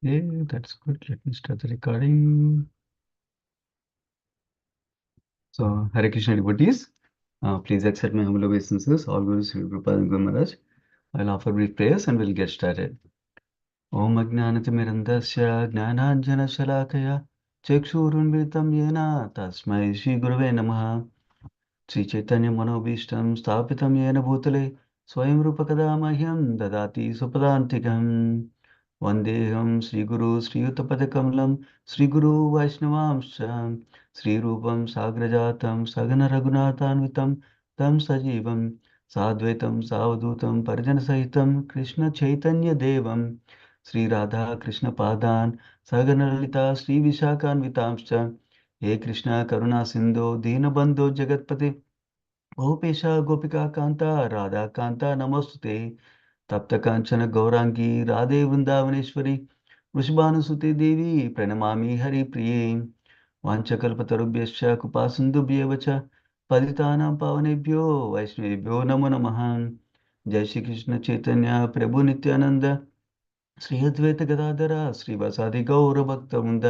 Okay, that's good. Let me start the recording. So, Hare Krishna devotees, please accept my humble obeisances. All Gurus, Sri Prabhupada and Guru Maharaj. I'll offer brief prayers and we'll get started. Om Ajnanatimirandasya Jnananjana Shalakaya Chakshurunvritam Yena Tasmai Shri Gurave Namaha Sri Chaitanya Manobhishtam Sthapitam Yena Bhutale Swayam Rupakada Mahyam Dadati Supadantikam Vandeham Sri Guru Sri Uttapadakamalam Sri Guru Vaishnavamsha Sri Rupam Sagrajatam Sagana Raghunathanvitam Tam Sajivam Sadvaitam Savadutam Parijana Sahitam Krishna Chaitanya Devam Sri Radha Krishna Padan Sagana Lalita Sri Vishakhanvitamscha He Krishna Karuna Sindhu Deenabandhu Jagatpate Bhupesha Gopika Kanta Radha Kanta Namostute तप्त कांचन गौरांगी राधे वृंदावनेश्वरी वृषभानुसुते देवी प्रणमामि हरिप्रिये वाञ्छकल्पतरुभ्यश्च कृपासिन्धुभ्येव च पतितानां पावनेभ्यो वैष्णवेभ्यो नमो नमः जय श्री कृष्ण चैतन्य प्रभु नित्यानंद श्री अद्वैत गदाधर श्रीवासादि गौर भक्तवृंद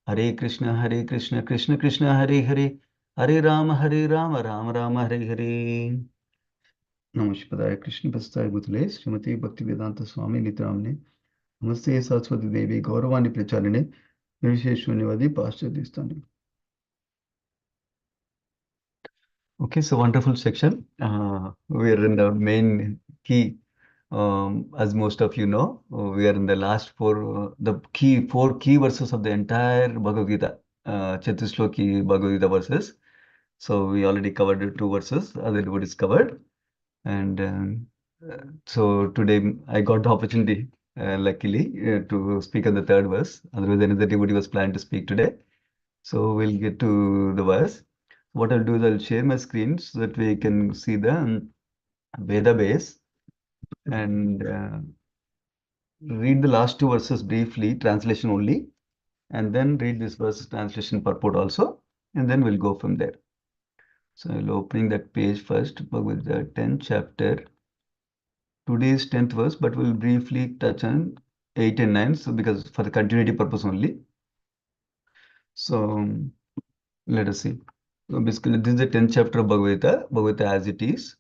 हरे कृष्ण कृष्ण कृष्ण हरे हरे हरे राम राम राम हरे हरे नमस्कार कृष्ण बस्ताय बुतले श्रीमती भक्तिवेदांत स्वामी नित्यामने नमस्ते सरस्वती देवी गौरवाणी प्रचारिणे निर्विशेषण्यवादी पाश्चात्य. Okay, so wonderful section. We are in the main key. As most of you know, we are in the last four key verses of the entire Bhagavad Gita, Chatusloki Bhagavad Gita verses. So we already covered two verses, other devotees covered. And so today I got the opportunity, luckily, to speak on the third verse. Otherwise, another devotee was planned to speak today. So we'll get to the verse. What I'll do is I'll share my screen so that we can see the Veda base and read the last two verses briefly, translation only, and then read this verse translation purport also, and then we'll go from there. So I'll opening that page first, Bhagavad Gita 10th chapter. Today's 10th verse, but we'll briefly touch on 8 and 9, so because for the continuity purpose only. So let us see. So basically, this is the 10th chapter of Bhagavad Gita as it is.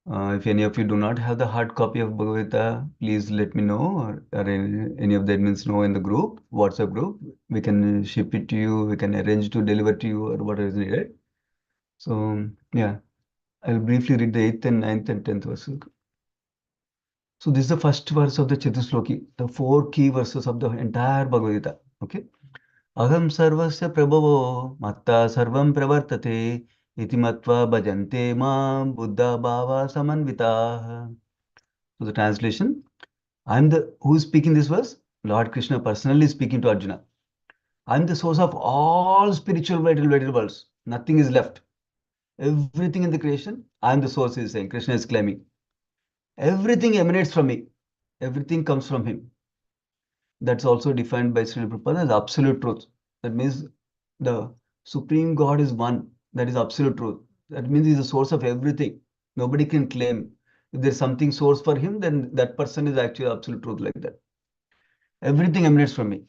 If any of you do not have the hard copy of Bhagavad Gita, please let me know, or any of the admins know in the group, WhatsApp group. We can ship it to you, we can arrange to deliver to you, or whatever is needed. So, yeah, I'll briefly read the 8th and 9th and 10th verses. So this is the first verse of the Chatusloki, the four key verses of the entire Bhagavad Gita. Okay. Aham sarvasya prabhavo matta sarvam pravartate iti matva bhajante mam buddha bhava samanvitaah. So the translation, I'm the who is speaking this verse? Lord Krishna personally speaking to Arjuna. I'm the source of all spiritual vital worlds. Nothing is left. Everything in the creation, I'm the source, he is saying. Krishna is claiming. Everything emanates from me. Everything comes from him. That's also defined by Srila Prabhupada as absolute truth. That means the Supreme God is one. That is absolute truth. That means he's the source of everything. Nobody can claim. If there's something source for him, then that person is actually absolute truth like that. Everything emanates from me.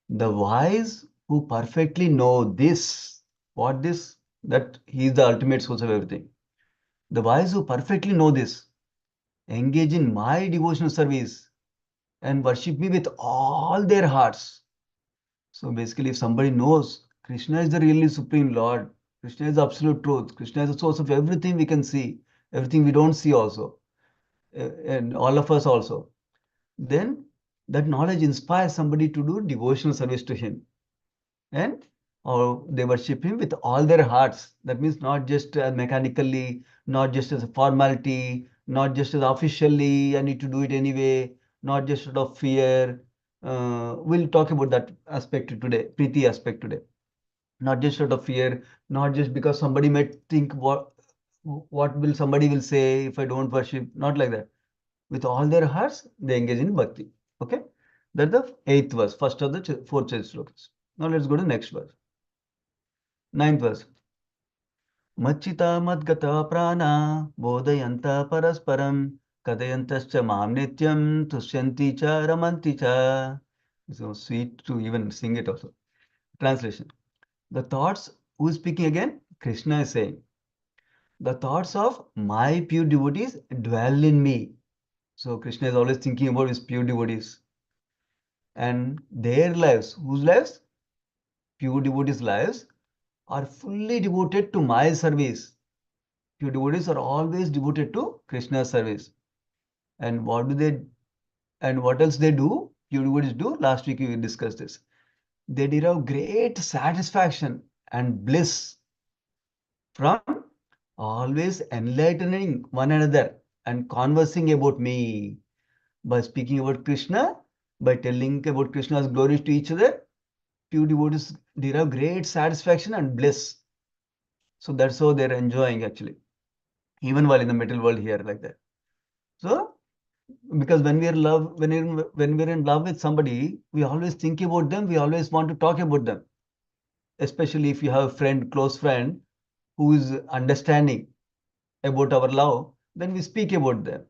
The wise who perfectly know this, what this, that he is the ultimate source of everything. The wise who perfectly know this, engage in my devotional service and worship me with all their hearts. So basically, if somebody knows Krishna is the really supreme Lord, Krishna is the absolute truth, Krishna is the source of everything we can see, everything we don't see also, and all of us also, then that knowledge inspires somebody to do devotional service to him. And or they worship him with all their hearts. That means not just mechanically, not just as a formality, not just as officially, I need to do it anyway, not just out of fear. We'll talk about that aspect today, Preeti aspect today. Not just out of fear, not just because somebody might think what will somebody will say if I don't worship, not like that. With all their hearts, they engage in bhakti. Okay, that's the 8th verse, first of the four slokas. Now let's go to the next verse. 9th verse. Machita madgata prana bodhayanta parasparam kadayantascha mam nityam tushyanti cha ramanti cha So sweet to even sing it also. Translation. The thoughts, who is speaking again? Krishna is saying, the thoughts of my pure devotees dwell in me. So Krishna is always thinking about his pure devotees. And their lives, whose lives? Pure devotees' lives are fully devoted to my service. Pure devotees are always devoted to Krishna's service. And what do they and what else they do? Pure devotees do. Last week we discussed this. They derive great satisfaction and bliss from always enlightening one another and conversing about me. By speaking about Krishna, by telling about Krishna's glories to each other, pure devotees derive great satisfaction and bliss. So that's how they're enjoying actually, even while in the material world here like that. So because when we're in love with somebody, we always think about them, we always want to talk about them. Especially if you have a friend, close friend, who is understanding about our love, then we speak about them,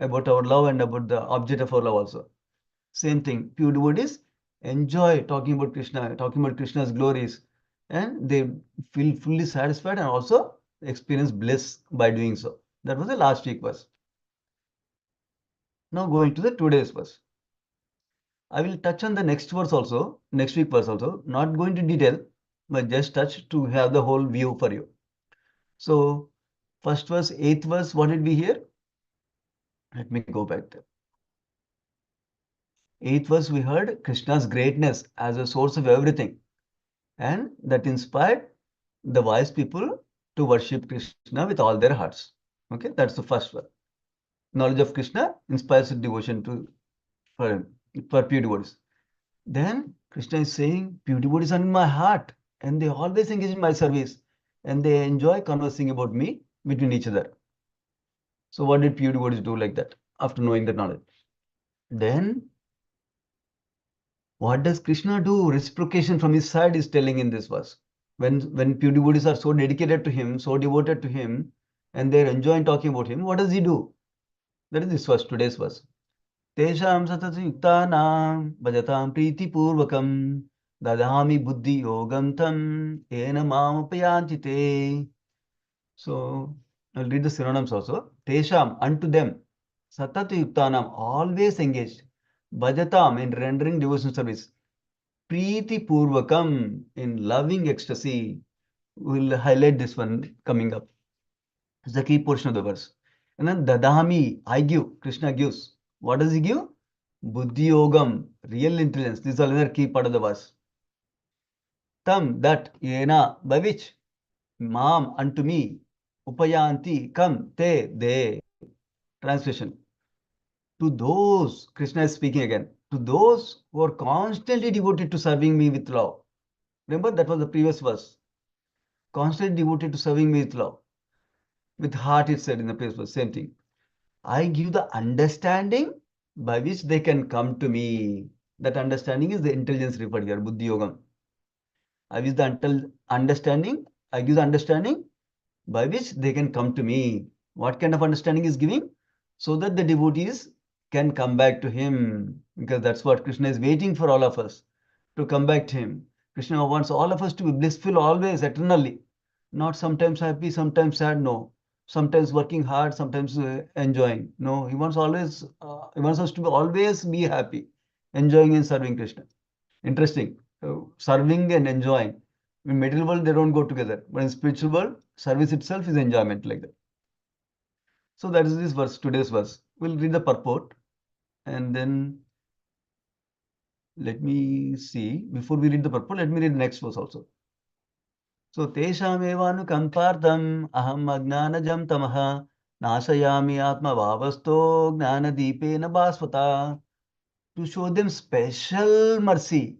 about our love and about the object of our love also. Same thing, pure devotees enjoy talking about Krishna, talking about Krishna's glories, and they feel fully satisfied and also experience bliss by doing so. That was the last week verse. Now going to the today's verse. I will touch on the next verse also, next week verse also, not going to detail, but just touch to have the whole view for you. So, first verse, eighth verse, what did we hear? Let me go back there. Eighth verse, we heard Krishna's greatness as a source of everything, and that inspired the wise people to worship Krishna with all their hearts. Okay, that's the first one. Knowledge of Krishna inspires devotion for him, for pure devotees. Then Krishna is saying, pure devotees are in my heart, and they always engage in my service, and they enjoy conversing about me between each other. So what did pure devotees do like that after knowing that knowledge? Then what does Krishna do? Reciprocation from his side is telling in this verse. When pure devotees are so dedicated to him, so devoted to him, and they're enjoying talking about him, what does he do? That is this verse, today's verse. Tesham satatayuktanam bhajatam priti purvakam dadami buddhi yogam tam ena mamapayanti te. So I'll read the synonyms also. Tesham, unto them, satatayuktanam, always engaged. Bhajatam, in rendering devotional service. Preeti Purvakam, in loving ecstasy. We'll highlight this one coming up. It's the key portion of the verse. And then Dadami, I give, Krishna gives. What does he give? Buddhi Yogam, real intelligence. This is another key part of the verse. Tam, that, yena, by which? Mam, unto me. Upayanti, come, te, they. Translation. To those, Krishna is speaking again, to those who are constantly devoted to serving me with love. Remember, that was the previous verse. Constantly devoted to serving me with love. With heart, it said in the previous verse, same thing. I give the understanding by which they can come to me. That understanding is the intelligence referred here, Buddhi Yogam. I give the understanding, I give the understanding by which they can come to me. What kind of understanding is giving? So that the devotees can come back to him. Because that's what Krishna is waiting for all of us, to come back to him. Krishna wants all of us to be blissful always, eternally. Not sometimes happy, sometimes sad, no. Sometimes working hard, sometimes enjoying. No, he wants us to be always be happy, enjoying and serving Krishna. Interesting. Serving and enjoying. In material world, they don't go together. But in spiritual world, service itself is enjoyment like that. So that is this verse, today's verse. We'll read the purport and then let me see. Before we read the purport, let me read the next verse also. So Teshamevanukampartam aham agnanajam tamaha nasayami atma bhavasto gnanadipena basvata. To show them special mercy,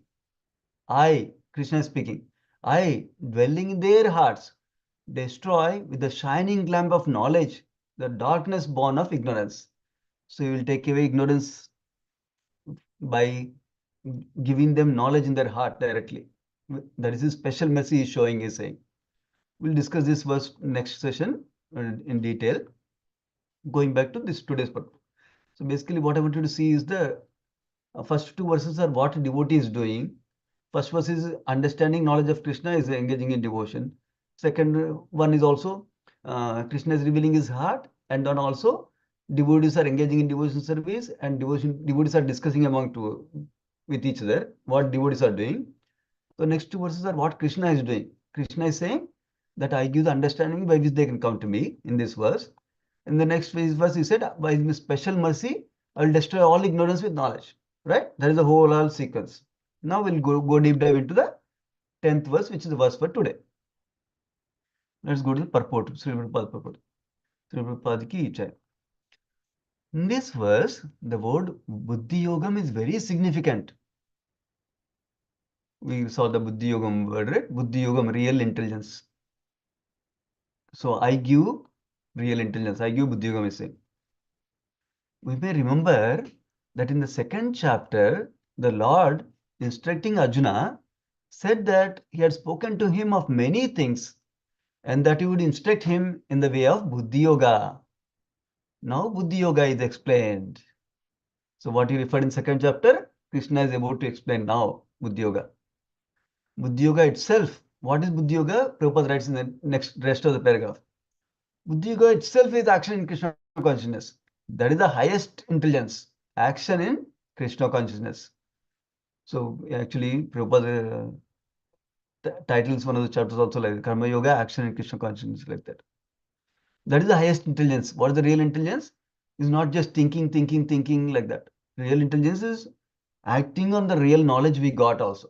I, Krishna is speaking, I, dwelling in their hearts, destroy with the shining lamp of knowledge the darkness born of ignorance. So you will take away ignorance by giving them knowledge in their heart directly. That is his special mercy he is showing, he is saying. We'll discuss this verse next session in detail. Going back to this today's purpose. So basically what I want you to see is the First two verses are what devotee is doing. First verse is understanding knowledge of Krishna is engaging in devotion. Second one is also Krishna is revealing his heart, and then also devotees are engaging in devotion service, and devotees are discussing among two with each other what devotees are doing. So next two verses are what Krishna is doing. Krishna is saying that I give the understanding by which they can come to me in this verse. In the next verse, he said, by his special mercy, I will destroy all ignorance with knowledge. Right? That is the whole sequence. Now we'll go deep dive into the 10th verse, which is the verse for today. Let's go to the purport. Sri Prabhupada purport. Sri Prabhupada ki Jai. In this verse, the word Buddhi Yogam is very significant. We saw the Buddhi Yogam word, right? Buddhi Yogam, real intelligence. So I give real intelligence. I give Buddhi Yogam is saying. We may remember that in the second chapter, the Lord, instructing Arjuna, said that he had spoken to him of many things and that he would instruct him in the way of Buddhi Yoga. Now Buddhi Yoga is explained. So what he referred in second chapter, Krishna is about to explain now Buddhi Yoga. Buddhi Yoga itself, what is Buddhi Yoga? Prabhupada writes in the next rest of the paragraph. Buddhi Yoga itself is action in Krishna consciousness. That is the highest intelligence, action in Krishna consciousness. So actually, Prabhupada titles one of the chapters also like Karma Yoga, action in Krishna consciousness, like that. That is the highest intelligence. What is the real intelligence? Is not just thinking like that. Real intelligence is acting on the real knowledge we got also.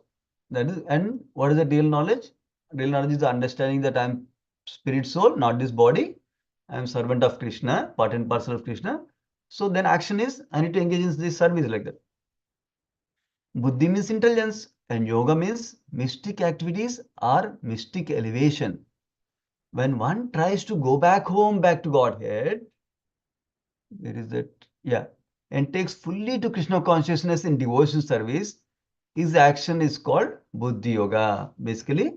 That is, and what is the real knowledge? Real knowledge is the understanding that I am spirit soul, not this body. I am servant of Krishna, part and parcel of Krishna. So then action is, I need to engage in this service like that. Buddhi means intelligence and yoga means mystic activities or mystic elevation. When one tries to go back home, back to Godhead, there is that, yeah, and takes fully to Krishna consciousness in devotion service, his action is called Buddhi Yoga. Basically,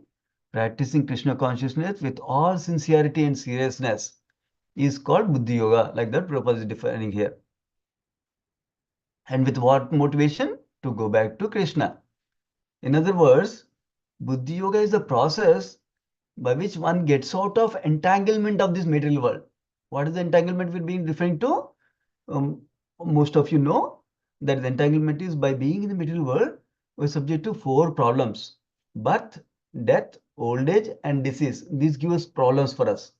practicing Krishna consciousness with all sincerity and seriousness is called Buddhi Yoga, like that Prabhupada is defining here. And with what motivation? To go back to Krishna. In other words, Buddhi Yoga is the process by which one gets out of entanglement of this material world. What is the entanglement we're being referring to? Most of you know that the entanglement is by being in the material world, we're subject to four problems: birth, death, old age, and disease. These give us problems for us.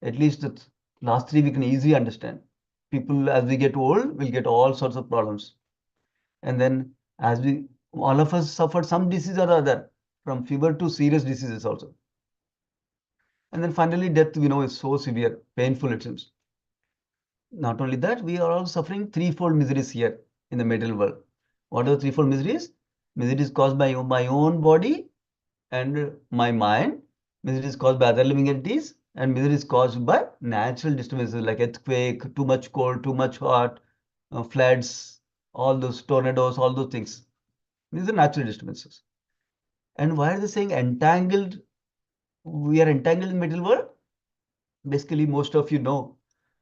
At least the last three we can easily understand. People, as we get old, will get all sorts of problems. And then as we, all of us suffered some disease or other, from fever to serious diseases also. And then finally, death, we know, is so severe, painful it seems. Not only that, we are all suffering threefold miseries here in the material world. What are the threefold miseries? Miseries caused by my own body and my mind. Miseries caused by other living entities. And miseries caused by natural disturbances like earthquake, too much cold, too much hot, floods, all those tornadoes, all those things. These are natural disturbances. And why are they saying entangled? We are entangled in the material world. Basically, most of you know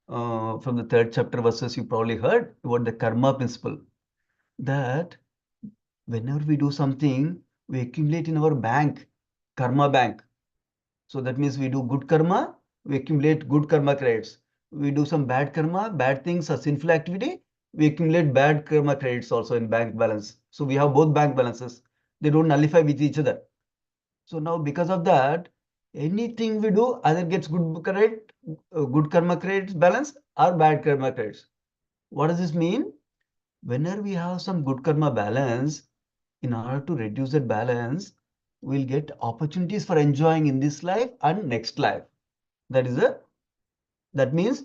from the third chapter verses, you probably heard about the karma principle. That whenever we do something, we accumulate in our bank, karma bank. So that means we do good karma, we accumulate good karma credits. We do some bad karma, bad things, a sinful activity, we accumulate bad karma credits also in bank balance. So we have both bank balances. They don't nullify with each other. So now because of that, anything we do either gets good credit, good karma credits balance or bad karma credits. What does this mean? Whenever we have some good karma balance, in order to reduce that balance, we'll get opportunities for enjoying in this life and next life. That means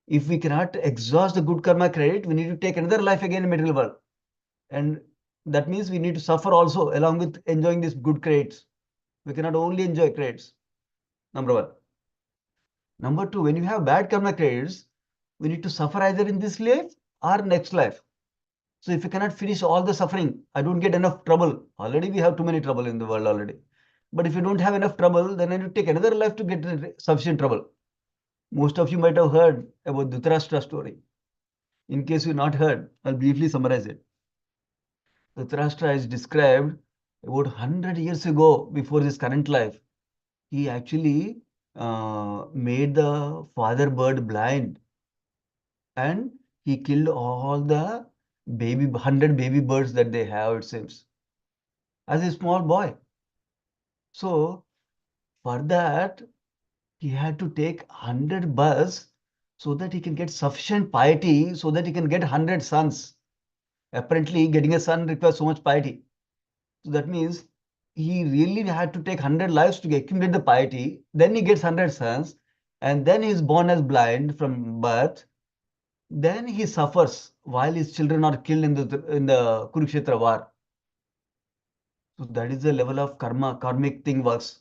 if we cannot exhaust the good karma credit, we need to take another life again in material world. And that means we need to suffer also along with enjoying these good credits. We cannot only enjoy credits. Number one. Number two, when you have bad karma credits, we need to suffer either in this life or next life. So if you cannot finish all the suffering, I don't get enough trouble. Already we have too many trouble in the world already. But if you don't have enough trouble, then I need to take another life to get sufficient trouble. Most of you might have heard about Dhritarashtra story. In case you've not heard, I'll briefly summarize it. Dhritarashtra is described about 100 years ago, before his current life. He actually made the father bird blind, and he killed all the 100 baby birds that they have, it seems, as a small boy. So for that, he had to take 100 births so that he can get sufficient piety, so that he can get 100 sons. Apparently, getting a son requires so much piety. So that means he really had to take 100 lives to accumulate the piety. Then he gets 100 sons, and then he is born as blind from birth. Then he suffers while his children are killed in the Kurukshetra war. So that is the level of karmic thing works.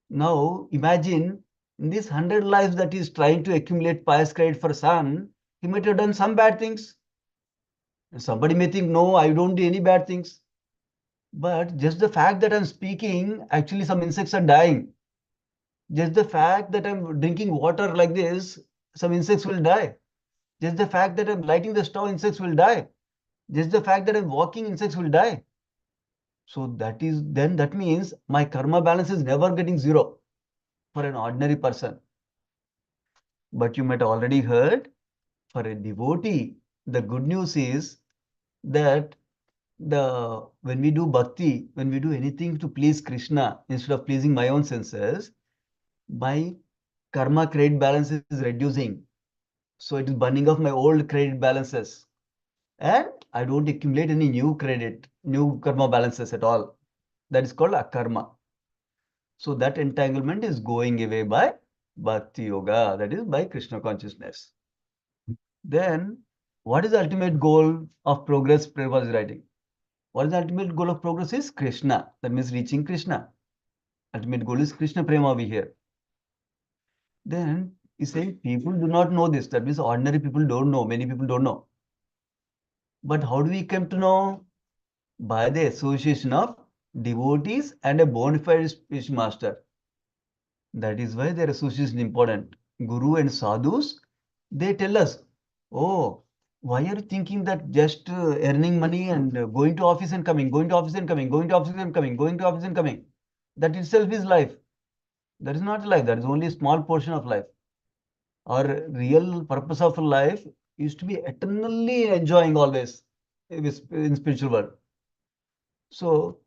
Now imagine, in these 100 lives that he is trying to accumulate pious credit for son, he might have done some bad things. Somebody may think, no, I don't do any bad things. But just the fact that I'm speaking, actually some insects are dying. Just the fact that I'm drinking water like this, some insects will die. Just the fact that I'm lighting the stove, insects will die. Just the fact that I'm walking, insects will die. So that means my karma balance is never getting zero for an ordinary person. But you might have already heard, for a devotee, the good news is that when we do bhakti, when we do anything to please Krishna instead of pleasing my own senses, my karma credit balance is reducing. So it is burning off my old credit balances. And I don't accumulate any new karma balances at all. That is called akarma. So that entanglement is going away by bhakti yoga, that is by Krishna consciousness. Then, what is the ultimate goal of progress? Prabhupada is writing. What is the ultimate goal of progress is Krishna. That means reaching Krishna. Ultimate goal is Krishna Prema over here. Then he's saying people do not know this. That means ordinary people don't know. Many people don't know. But how do we come to know? By the association of devotees and a bona fide spiritual master. That is why their association is important. Guru and sadhus, they tell us, oh, why are you thinking that just earning money and going to office and coming, going to office and coming, going to office and coming, going to office and coming, that itself is life. That is not life. That is only a small portion of life. Our real purpose of life is to be eternally enjoying always in spiritual world. So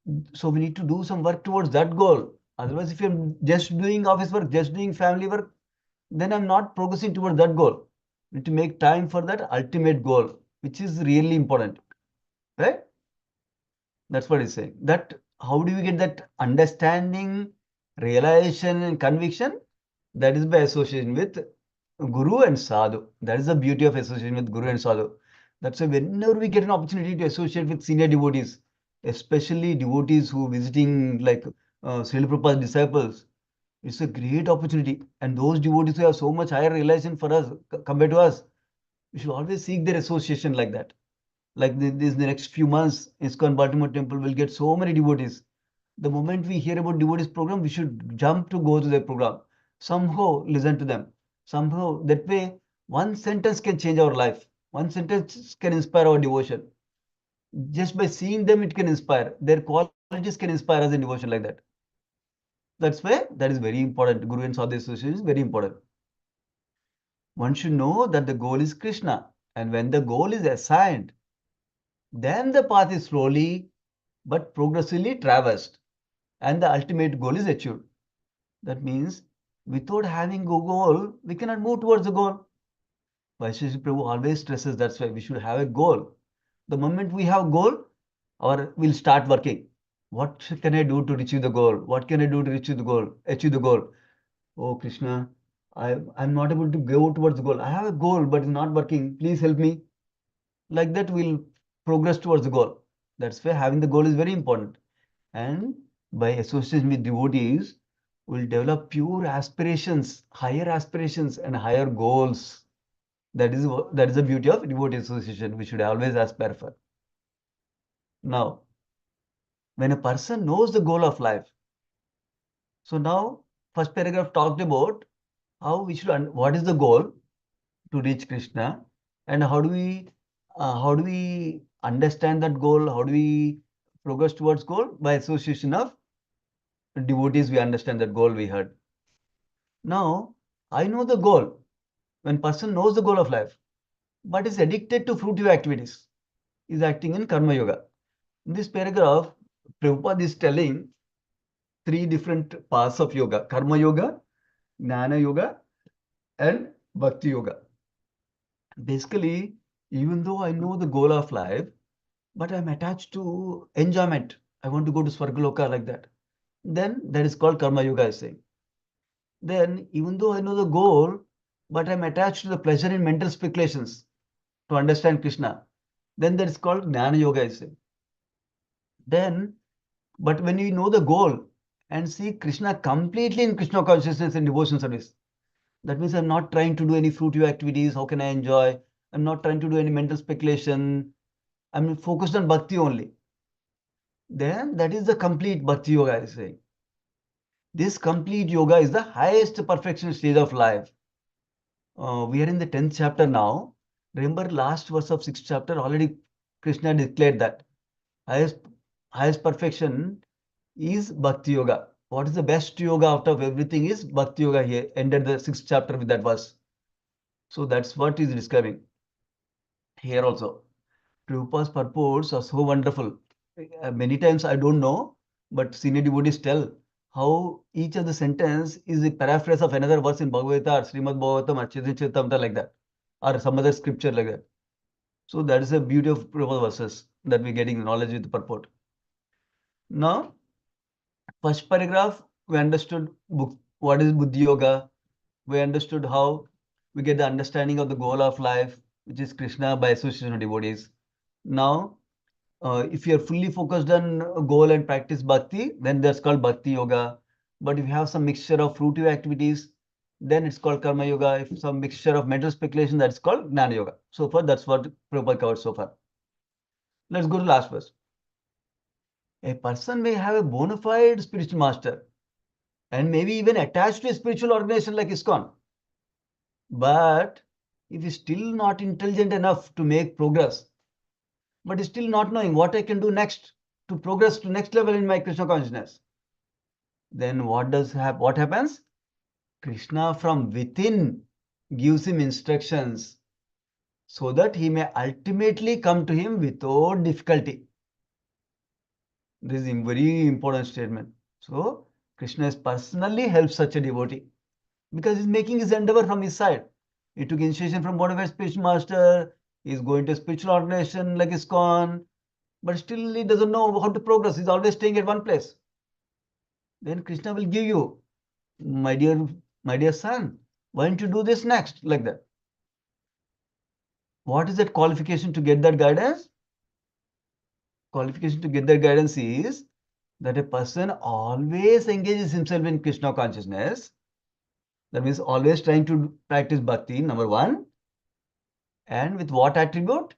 we need to do some work towards that goal. Otherwise, if you're just doing office work, just doing family work, then I'm not progressing towards that goal. We need to make time for that ultimate goal, which is really important, right? That's what he's saying. That how do we get that understanding, realization, and conviction? That is by association with Guru and Sadhu. That is the beauty of association with Guru and Sadhu. That's why whenever we get an opportunity to associate with senior devotees, especially devotees who visiting like Srila Prabhupada's disciples, it's a great opportunity. And those devotees who have so much higher realization for us compared to us, we should always seek their association like that. Like the next few months, ISKCON Baltimore Temple will get so many devotees. The moment we hear about devotees program, we should jump to go to their program. Somehow listen to them. Somehow that way, one sentence can change our life. One sentence can inspire our devotion. Just by seeing them, it can inspire. Their qualities can inspire us in devotion like that. That's why that is very important. Guru and Sadhu association is very important. One should know that the goal is Krishna. And when the goal is assigned, then the path is slowly but progressively traversed. And the ultimate goal is achieved. That means without having a goal, we cannot move towards the goal. Vaisheshik Prabhu always stresses that's why we should have a goal. The moment we have a goal, we'll start working. What can I do to achieve the goal? What can I do to achieve the goal? Achieve the goal. Oh Krishna, I'm not able to go towards the goal. I have a goal, but it's not working. Please help me. Like that, we'll progress towards the goal. That's why having the goal is very important. And by association with devotees, we'll develop pure aspirations, and higher goals. That is the beauty of devotee association. We should always aspire for. Now, when a person knows the goal of life, so now first paragraph talked about how we should what is the goal to reach Krishna, and how do we how do we understand that goal? How do we progress towards goal? By association of devotees, we understand that goal we had. Now, I know the goal. When person knows the goal of life, but is addicted to fruitive activities, is acting in karma yoga. In this paragraph, Prabhupada is telling three different paths of yoga: karma yoga, jnana yoga, and bhakti yoga. Basically, even though I know the goal of life, but I'm attached to enjoyment. I want to go to Swargaloka like that. Then that is called karma yoga, I say. Then, even though I know the goal, but I'm attached to the pleasure in mental speculations to understand Krishna, then that is called Jnana Yoga, I say. Then, but when you know the goal and see Krishna completely in Krishna consciousness and devotion service, that means I'm not trying to do any fruitive activities. How can I enjoy? I'm not trying to do any mental speculation. I'm focused on bhakti only. Then that is the complete bhakti yoga, I say. This complete yoga is the highest perfection stage of life. We are in the 10th chapter now. Remember last verse of 6th chapter, already Krishna declared that highest, highest perfection is Bhakti Yoga. What is the best yoga out of everything is Bhakti Yoga here. Ended the 6th chapter with that verse. So that's what he's describing here also. Prabhupada's purports are so wonderful. Many times I don't know, but senior devotees tell how each of the sentence is a paraphrase of another verse in Bhagavad Gita or Srimad Bhagavatam or Chaitanya like that, or some other scripture like that. So that is the beauty of Prabhupada verses that we're getting knowledge with the purport. Now, first paragraph, we understood what is Buddhi Yoga. We understood how we get the understanding of the goal of life, which is Krishna by association of devotees. Now, if you are fully focused on goal and practice bhakti, then that's called bhakti yoga. But if you have some mixture of fruitive activities, then it's called karma yoga. If some mixture of mental speculation, that's called jnana yoga. So far, that's what Prabhupada covered so far. Let's go to last verse. A person may have a bona fide spiritual master and maybe even attached to a spiritual organization like ISKCON. But if he's still not intelligent enough to make progress, but is still not knowing what I can do next to progress to next level in my Krishna consciousness, then what happens? Krishna from within gives him instructions so that he may ultimately come to him without difficulty. This is a very important statement. So Krishna has personally helped such a devotee because he's making his endeavor from his side. He took initiation from whatever spiritual master, he's going to a spiritual organization like ISKCON, but still he doesn't know how to progress. He's always staying at one place. Then Krishna will give you, my dear son, why don't you do this next? Like that. What is that qualification to get that guidance? Qualification to get that guidance is that a person always engages himself in Krishna consciousness. That means always trying to practice bhakti, number one. And with what attribute?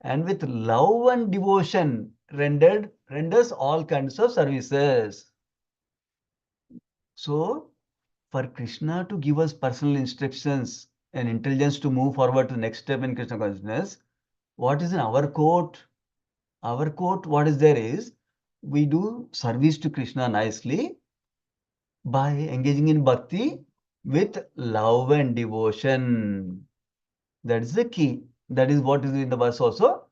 And with love and devotion renders all kinds of services. So, for Krishna to give us personal instructions and intelligence to move forward to the next step in Krishna consciousness, what is in our quote? Our quote, what is there is, we do service to Krishna nicely by engaging in bhakti with love and devotion. That is the key. That is what is in the verse also.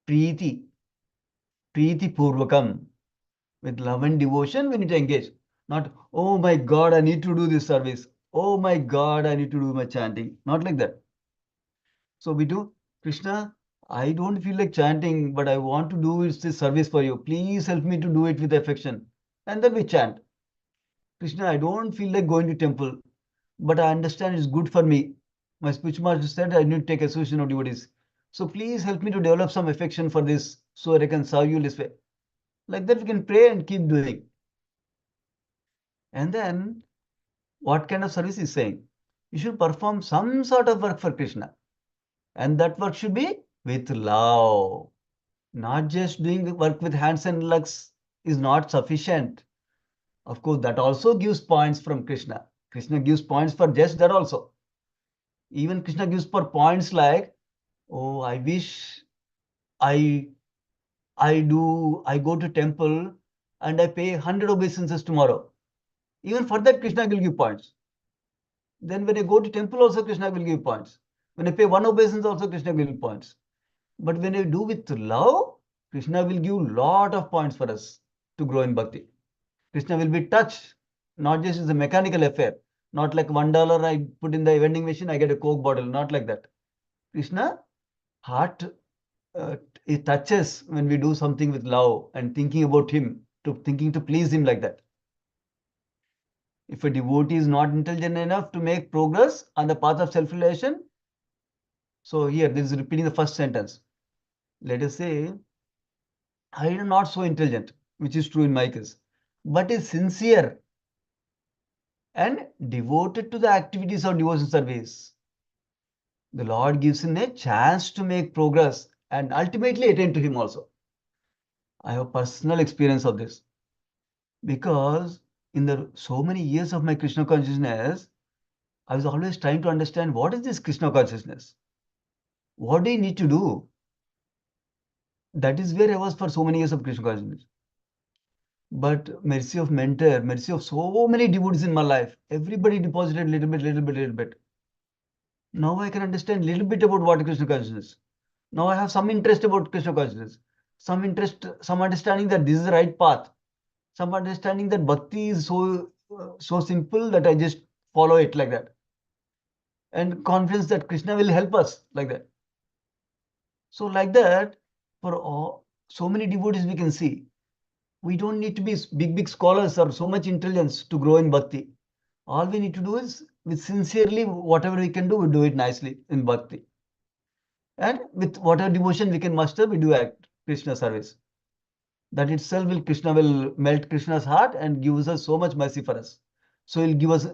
Preeti. Preeti Purvakam. With love and devotion, we need to engage. Not, oh my God, I need to do this service. Oh my God, I need to do my chanting. Not like that. So we do, Krishna, I don't feel like chanting, but I want to do this service for you. Please help me to do it with affection. And then we chant. Krishna, I don't feel like going to temple, but I understand it's good for me. My spiritual master said I need to take association of devotees. So please help me to develop some affection for this so I can serve you this way. Like that we can pray and keep doing. And then what kind of service is saying? You should perform some sort of work for Krishna. And that work should be with love. Not just doing work with hands and legs is not sufficient. Of course, that also gives points from Krishna. Krishna gives points for just that also. Even Krishna gives for points like Oh, I wish I go to temple and I pay 100 obeisances tomorrow. Even for that, Krishna will give points. Then when I go to temple also, Krishna will give points. When I pay one obeisance also, Krishna will give points. But when I do with love, Krishna will give lot of points for us to grow in bhakti. Krishna will be touched, not just as a mechanical affair. Not like $1 I put in the vending machine, I get a Coke bottle. Not like that. Krishna, heart, uh, it touches when we do something with love and thinking about him, thinking to please him like that. If a devotee is not intelligent enough to make progress on the path of self-realization, so here, this is repeating the first sentence. Let us say, I am not so intelligent, which is true in my case, but is sincere and devoted to the activities of devotion service. The Lord gives him a chance to make progress and ultimately attain to him also. I have personal experience of this because in the so many years of my Krishna consciousness, I was always trying to understand what is this Krishna consciousness? What do you need to do? That is where I was for so many years of Krishna consciousness. But mercy of mentor, mercy of so many devotees in my life, everybody deposited little bit, little bit, little bit. Now I can understand little bit about what Krishna consciousness. Now I have some interest about Krishna consciousness, some interest, some understanding that this is the right path, some understanding that bhakti is so simple that I just follow it like that, and confidence that Krishna will help us like that. So like that, for all, so many devotees we can see, we don't need to be big scholars or so much intelligence to grow in bhakti. All we need to do is, with sincerely, whatever we can do, we do it nicely in bhakti. And with whatever devotion we can muster, we do act Krishna service. That itself will, Krishna will melt Krishna's heart and gives us so much mercy for us. So he'll give us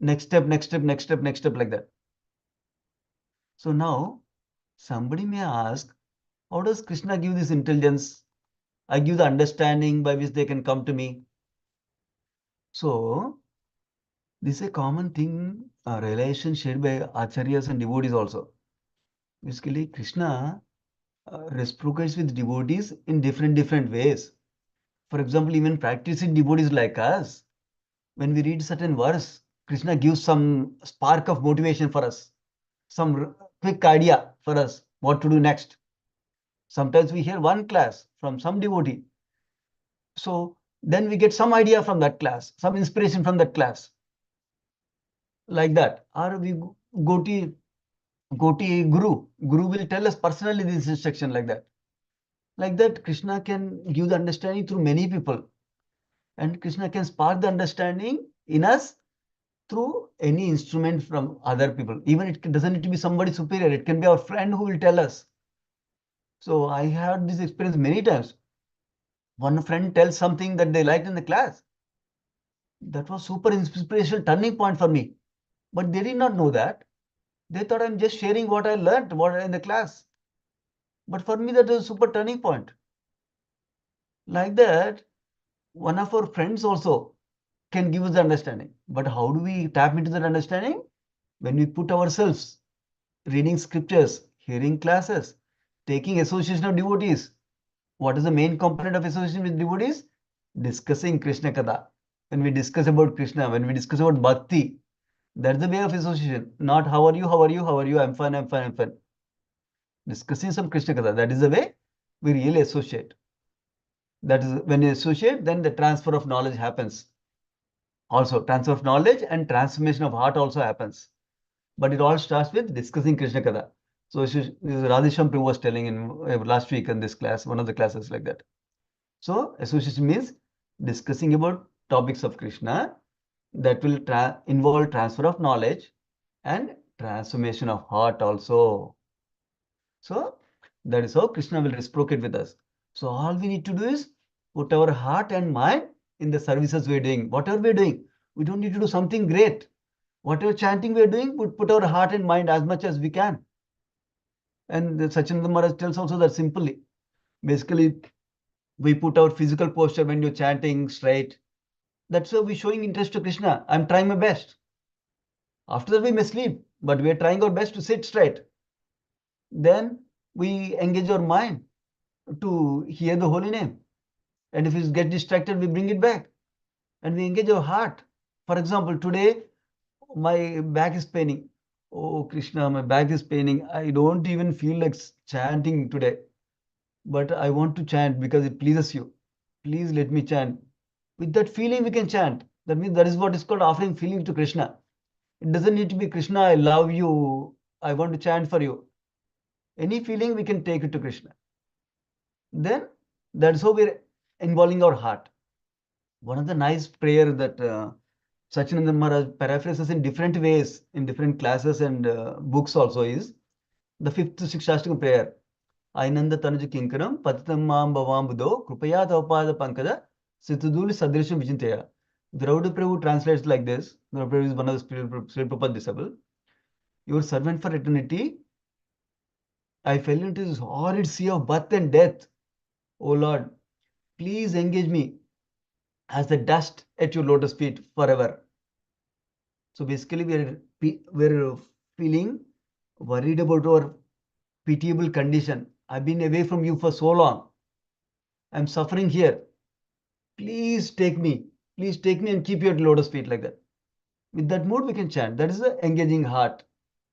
next step, next step, next step, next step like that. So now somebody may ask, how does Krishna give this intelligence? I give the understanding by which they can come to me. So this is a common thing, a realization shared by acharyas and devotees also. Basically, Krishna reciprocates with devotees in different ways. For example, even practicing devotees like us, when we read certain verse, Krishna gives some spark of motivation for us, some quick idea for us what to do next. Sometimes we hear one class from some devotee. So then we get some idea from that class, some inspiration from that class, like that. Or we go to Guru. Guru will tell us personally this instruction like that. Like that, Krishna can give the understanding through many people. And Krishna can spark the understanding in us through any instrument from other people. Even it doesn't need to be somebody superior. It can be our friend who will tell us. So I had this experience many times. One friend tells something that they liked in the class. That was super inspirational turning point for me. But they did not know that. They thought I'm just sharing what I learned what in the class. But for me, that was a super turning point. Like that, one of our friends also can give us the understanding. But how do we tap into that understanding? When we put ourselves reading scriptures, hearing classes, taking association of devotees. What is the main component of association with devotees? Discussing Krishna Katha. When we discuss about Krishna, when we discuss about Bhakti, that's the way of association. Not how are you, how are you, how are you, I'm fine, I'm fine, I'm fine. Discussing some Krishna Katha, that is the way we really associate. That is when you associate, then the transfer of knowledge happens. Also, transfer of knowledge and transformation of heart also happens. But it all starts with discussing Krishna Katha. So Radhesham Prabhu was telling in last week in this class, one of the classes like that. So association means discussing about topics of Krishna that will involve transfer of knowledge and transformation of heart also. So that is how Krishna will reciprocate with us. So all we need to do is put our heart and mind in the services we're doing. Whatever we're doing, we don't need to do something great. Whatever chanting we're doing, we put our heart and mind as much as we can. And Sachinanda Maharaj tells also that simply. Basically, we put our physical posture when you're chanting straight. That's why we're showing interest to Krishna. I'm trying my best. After that, we may sleep, but we're trying our best to sit straight. Then we engage our mind to hear the holy name. And if we get distracted, we bring it back and we engage our heart. For example, today my back is paining. Oh Krishna, my back is paining. I don't even feel like chanting today, but I want to chant because it pleases you. Please let me chant. With that feeling, we can chant. That means that is what is called offering feeling to Krishna. It doesn't need to be Krishna, I love you, I want to chant for you. Any feeling we can take it to Krishna. Then that's how we're involving our heart. One of the nice prayer that Sachinandan Maharaj paraphrases in different ways, in different classes and books also is the fifth Shikshashtakam prayer. Ainanda Tanuja Kinkaram, Patitam Mam Bhavambudo, Krupaya Taupada Pankada, Situduli Sadrisham Vijintaya. Draudi Prabhu translates like this. Draudi Prabhu is one of the Sri Prabhupada disciple. Your servant for eternity, I fell into this horrid sea of birth and death. O Lord, please engage me as the dust at your lotus feet forever. So basically, we're feeling worried about our pitiable condition. I've been away from you for so long. I'm suffering here. Please take me. Please take me and keep you at lotus feet like that. With that mood, we can chant. That is the engaging heart,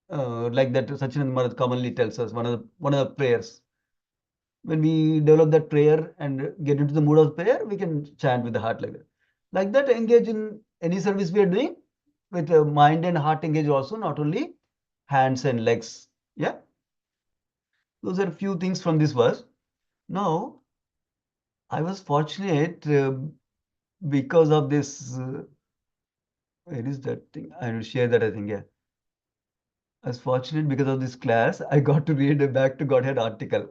like that Sachinand Maharaj commonly tells us, one of the prayers. When we develop that prayer and get into the mood of prayer, we can chant with the heart like that. Like that, engage in any service we are doing with mind and heart engage also, not only hands and legs. Yeah, those are a few things from this verse. Now, I was fortunate because of this. Where is that thing? I will share that, I think. Yeah. I was fortunate because of this class. I got to read a Back to Godhead article.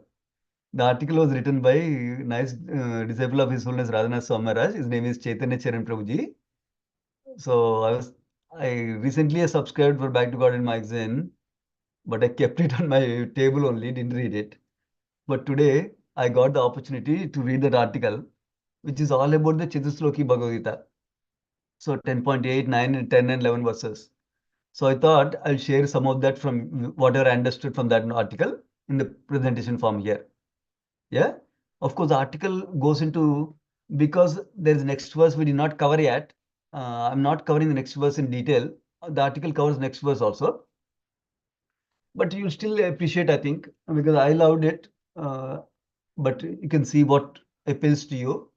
The article was written by nice disciple of His Holiness Radhanath Swami Maharaj. His name is Chaitanya Charan Prabhuji. So I recently subscribed for Back to Godhead magazine, but I kept it on my table only, didn't read it. But today I got the opportunity to read that article, which is all about the Chatusloki Bhagavad Gita. So 10.8, 9, and 10 and 11 verses. So I thought I'll share some of that from whatever I understood from that article in the presentation form here. Yeah. Of course, the article goes into, because there is next verse we did not cover yet. I'm not covering the next verse in detail. The article covers next verse also. But you'll still appreciate, I think, because I loved it. But you can see what appeals to you.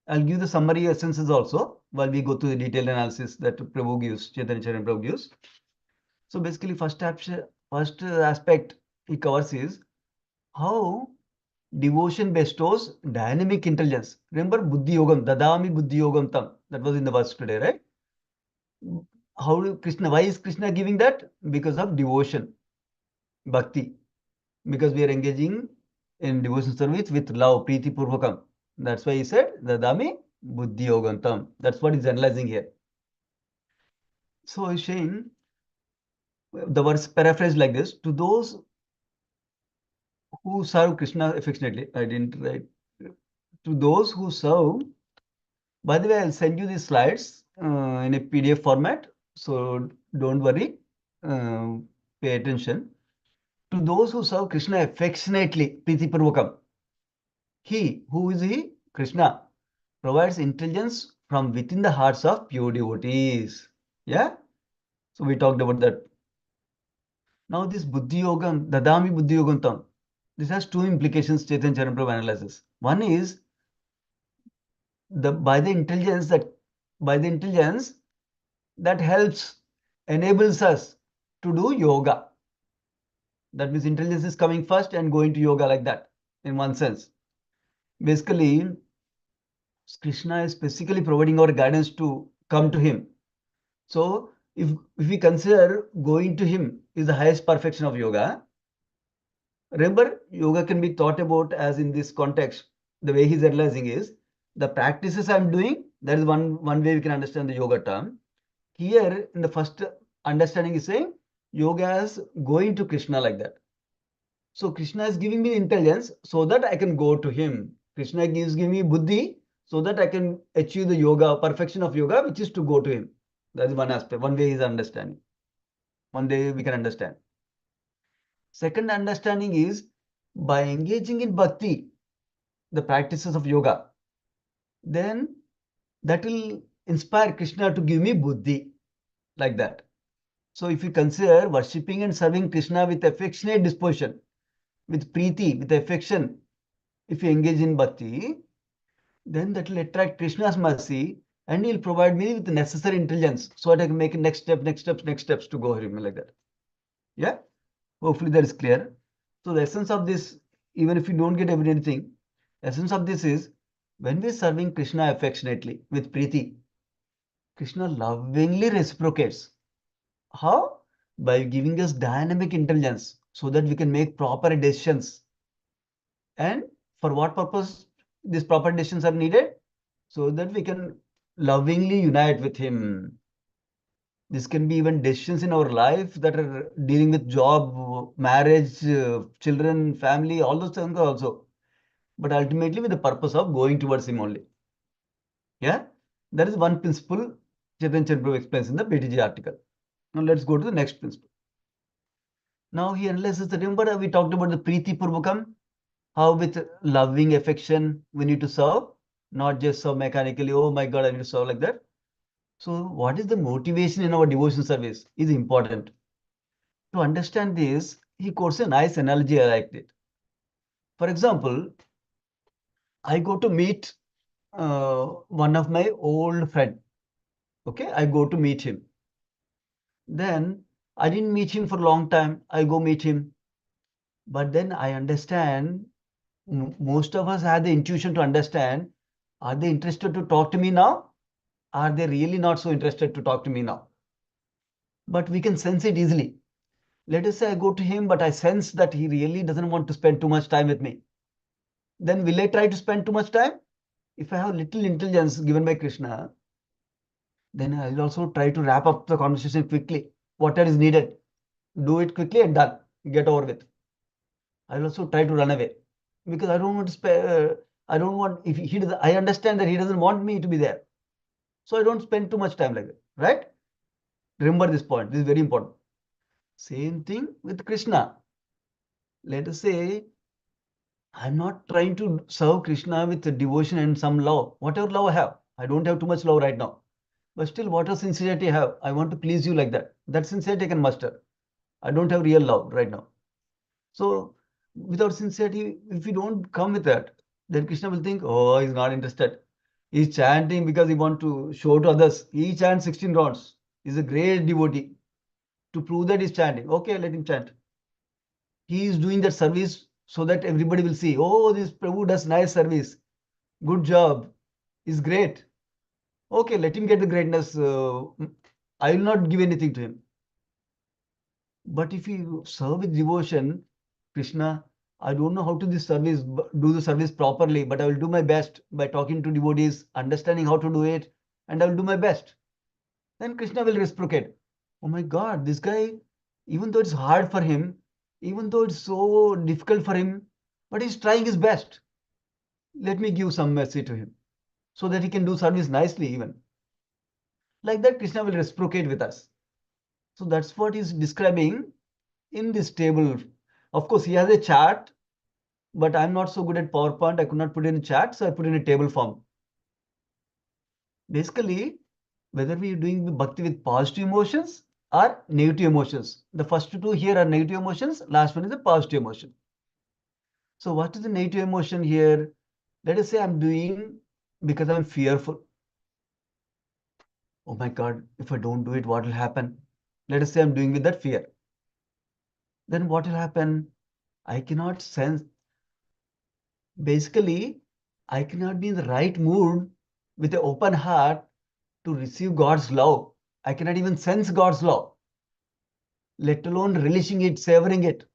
I'll give the summary essences also while we go through the detailed analysis that Prabhu gives, Chaitanya Charan Prabhu gives. So basically, first aspect he covers is how devotion bestows dynamic intelligence. Remember Buddhi Yogam, Dadami Buddhi Yogam Tam. That was in the verse today, right? Why is Krishna giving that? Because of devotion, bhakti. Because we are engaging in devotion service with love, Preeti Purvakam. That's why he said, Dadami Buddhi Yogam Tam. That's what he's analyzing here. So he's saying, the verse paraphrased like this: to those who serve Krishna affectionately. I didn't write. To those who serve, by the way, I'll send you these slides in a PDF format. So don't worry. Pay attention. To those who serve Krishna affectionately, Priti Purvakam. He, who is he? Krishna, provides intelligence from within the hearts of pure devotees. Yeah? So we talked about that. Now this Buddhi Yogam, Dadami Buddhi Yogam Tam. This has two implications Chaitanya Charan Prabhu analyzes. One is by the intelligence that helps, enables us to do yoga. That means intelligence is coming first and going to yoga like that, in one sense. Basically, Krishna is specifically providing our guidance to come to him. So if we consider going to him is the highest perfection of yoga, remember, yoga can be thought about as in this context. The way he's analyzing is the practices I'm doing. That is one way we can understand the yoga term. Here, in the first understanding, is saying yoga is going to Krishna like that. So Krishna is giving me intelligence so that I can go to him. Krishna gives giving me buddhi so that I can achieve the yoga, perfection of yoga, which is to go to him. That is one aspect, one way he's understanding. One way we can understand. Second understanding is by engaging in bhakti, the practices of yoga, then that will inspire Krishna to give me buddhi, like that. So if you consider worshipping and serving Krishna with affectionate disposition, with preeti, with affection, if you engage in bhakti, then that will attract Krishna's mercy and he'll provide me with the necessary intelligence so that I can make next step, next steps to go him like that. Yeah, hopefully that is clear. So the essence of this, even if you don't get everything, essence of this is when we're serving Krishna affectionately with preeti, Krishna lovingly reciprocates. How? By giving us dynamic intelligence so that we can make proper decisions. And for what purpose these proper decisions are needed? So that we can lovingly unite with Him. This can be even decisions in our life that are dealing with job, marriage, children, family, all those things also. But ultimately with the purpose of going towards Him only. Yeah? That is one principle Chaitanya Charitabhavu explains in the BTG article. Now let's go to the next principle. Now he analyzes the, remember we talked about the Preeti Purvakam, how with loving affection we need to serve, not just serve mechanically, oh my God, I need to serve like that. So what is the motivation in our devotion service is important. To understand this, he quotes a nice analogy, I liked it. For example, I go to meet one of my old friend. Okay, I go to meet him. Then I didn't meet him for a long time. I go meet him. But then I understand most of us have the intuition to understand, are they interested to talk to me now? Are they really not so interested to talk to me now? But we can sense it easily. Let us say I go to him, but I sense that he really doesn't want to spend too much time with me. Then will I try to spend too much time? If I have little intelligence given by Krishna, then I will also try to wrap up the conversation quickly. Whatever is needed, do it quickly and done. Get over with. I will also try to run away because I don't want to spend. I don't want if he does. I understand that he doesn't want me to be there, so I don't spend too much time like that. Right? Remember this point. This is very important. Same thing with Krishna. Let us say I'm not trying to serve Krishna with devotion and some love. Whatever love I have, I don't have too much love right now. But still, whatever sincerity I have, I want to please you like that. That sincerity I can muster. I don't have real love right now. So, without sincerity, if you don't come with that, then Krishna will think, oh, he's not interested. He's chanting because he wants to show to others. He chants 16 rounds. He's a great devotee. To prove that he's chanting, okay, let him chant. He is doing that service so that everybody will see, oh, this Prabhu does nice service. Good job. He's great. Okay, let him get the greatness. I will not give anything to him. But if you serve with devotion, Krishna, I don't know how to this service, do the service properly, but I will do my best by talking to devotees, understanding how to do it, and I will do my best. Then Krishna will reciprocate. Oh my God, this guy, even though it's hard for him, even though it's so difficult for him, but he's trying his best. Let me give some mercy to him so that he can do service nicely even. Like that, Krishna will reciprocate with us. So that's what he's describing in this table. Of course, he has a chart, but I'm not so good at PowerPoint. I could not put in a chart, so I put in a table form. Basically, whether we are doing bhakti with positive emotions or negative emotions. The first two here are negative emotions. Last one is a positive emotion. So what is the negative emotion here? Let us say I'm doing because I'm fearful. Oh my God, if I don't do it, what will happen? Let us say I'm doing with that fear. Then what will happen? I cannot sense. Basically, I cannot be in the right mood with an open heart to receive God's love. I cannot even sense God's love, let alone relishing it, savoring it.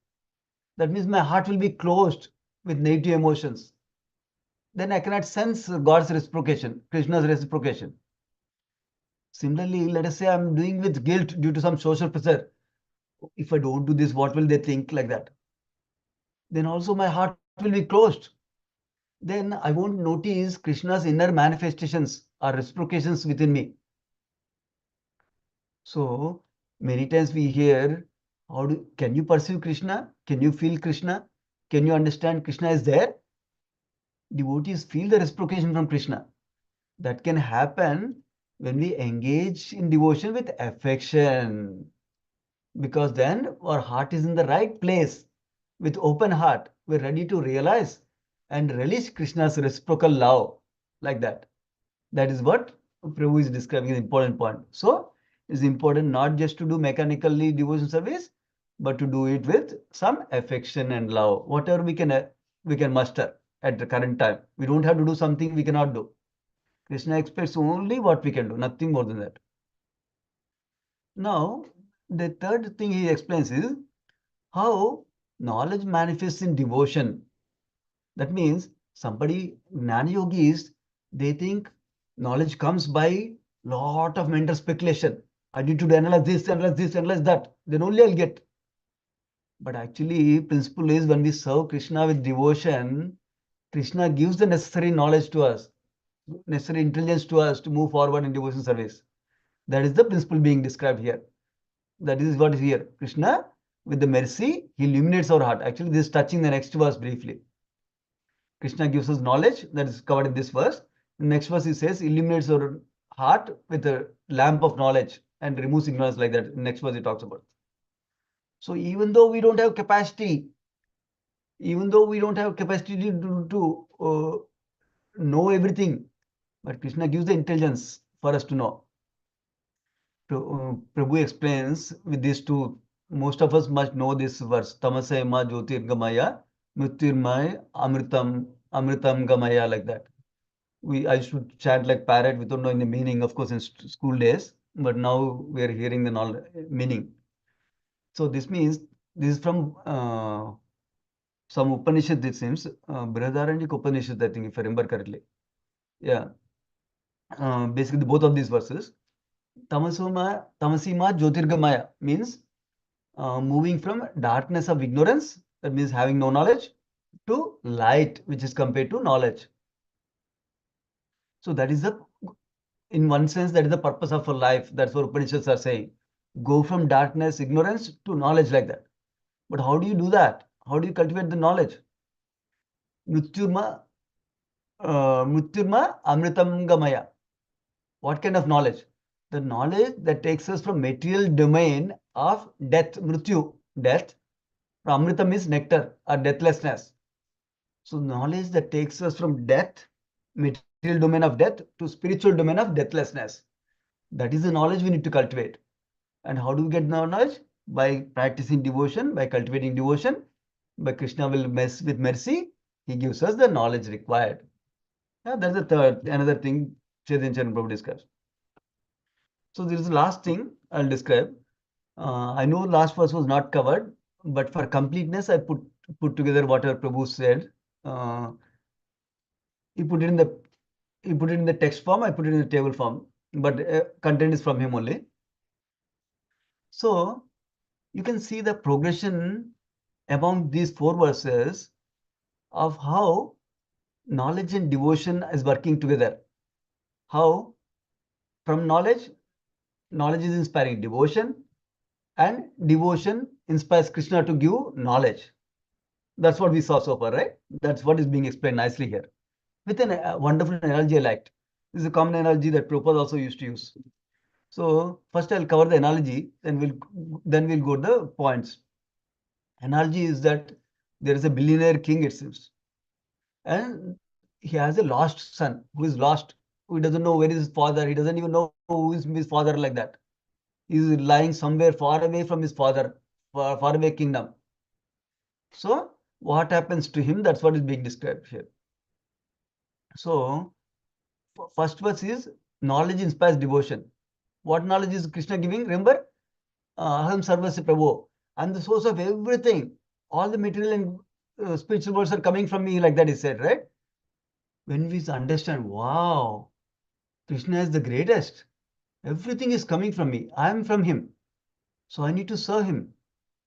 That means my heart will be closed with negative emotions. Then I cannot sense God's reciprocation, Krishna's reciprocation. Similarly, let us say I'm doing with guilt due to some social pressure. If I don't do this, what will they think like that? Then also my heart will be closed. Then I won't notice Krishna's inner manifestations or reciprocations within me. So many times we hear Can you perceive Krishna? Can you feel Krishna? Can you understand Krishna is there? Devotees feel the reciprocation from Krishna. That can happen when we engage in devotion with affection, because then our heart is in the right place. With open heart, we're ready to realize and release Krishna's reciprocal love, like that. That is what Prabhu is describing, an important point. So it's important not just to do mechanically devotion service, but to do it with some affection and love. Whatever we can muster at the current time. We don't have to do something we cannot do. Krishna expects only what we can do, nothing more than that. Now, the third thing he explains is how knowledge manifests in devotion. That means somebody, Gnana yogis, they think knowledge comes by lot of mental speculation. I need to analyze this, analyze this, analyze that. Then only I'll get. But actually, principle is when we serve Krishna with devotion, Krishna gives the necessary knowledge to us, necessary intelligence to us to move forward in devotion service. That is the principle being described here. That is what is here. Krishna, with the mercy, he illuminates our heart. Actually, this is touching the next verse briefly. Krishna gives us knowledge that is covered in this verse. In the next verse, he says, illuminates our heart with a lamp of knowledge and removes ignorance, like that. In the next verse, he talks about. So even though we don't have capacity, to know everything, but Krishna gives the intelligence for us to know. Prabhu explains with these two. Most of us must know this verse. Tamasaya ma jyotirgamaya mrityurmaya amritam gamaya, like that. I should chant like parrot without knowing the meaning, of course, in school days. But now we are hearing the meaning. So this means this is from some Upanishad. It seems Brihadaranyaka Upanishad, I think, if I remember correctly. Yeah, basically both of these verses. Tamasima Jyotirgamaya means moving from darkness of ignorance, that means having no knowledge, to light, which is compared to knowledge. So that is in one sense, that is the purpose of our life. That's what Upanishads are saying. Go from darkness, ignorance to knowledge, like that. But how do you do that? How do you cultivate the knowledge? Mrityurma Amritam Gamaya. What kind of knowledge? The knowledge that takes us from material domain of death, mrityu, death. Amritam is nectar or deathlessness. So knowledge that takes us from death, material domain of death, to spiritual domain of deathlessness. That is the knowledge we need to cultivate. And how do we get knowledge? By practicing devotion, by cultivating devotion. By Krishna will mess with mercy. He gives us the knowledge required. Yeah, that's the third, another thing Chaitanya Prabhu discussed. So this is the last thing I'll describe. I know last verse was not covered, but for completeness, I put together whatever Prabhu said. Uh, he put it in the text form. I put it in the table form, but content is from him only. So you can see the progression among these four verses of how knowledge and devotion is working together. How from knowledge is inspiring devotion, and devotion inspires Krishna to give knowledge. That's what we saw so far, right? That's what is being explained nicely here. With a wonderful analogy I liked. This is a common analogy that Prabhupada also used to use. So first I'll cover the analogy, then we'll go to the points. Analogy is that there is a billionaire king, it seems, and he has a lost son who is lost, who doesn't know where is his father. He doesn't even know who is his father, like that. He is lying somewhere far away from his father, far away kingdom. So what happens to him? That's what is being described here. So first verse is knowledge inspires devotion. What knowledge is Krishna giving? Remember, Aham Sarvasya Prabhu. I'm the source of everything. All the material and spiritual words are coming from me, like that is said, right? When we understand, wow, Krishna is the greatest. Everything is coming from me. I am from him. So I need to serve him.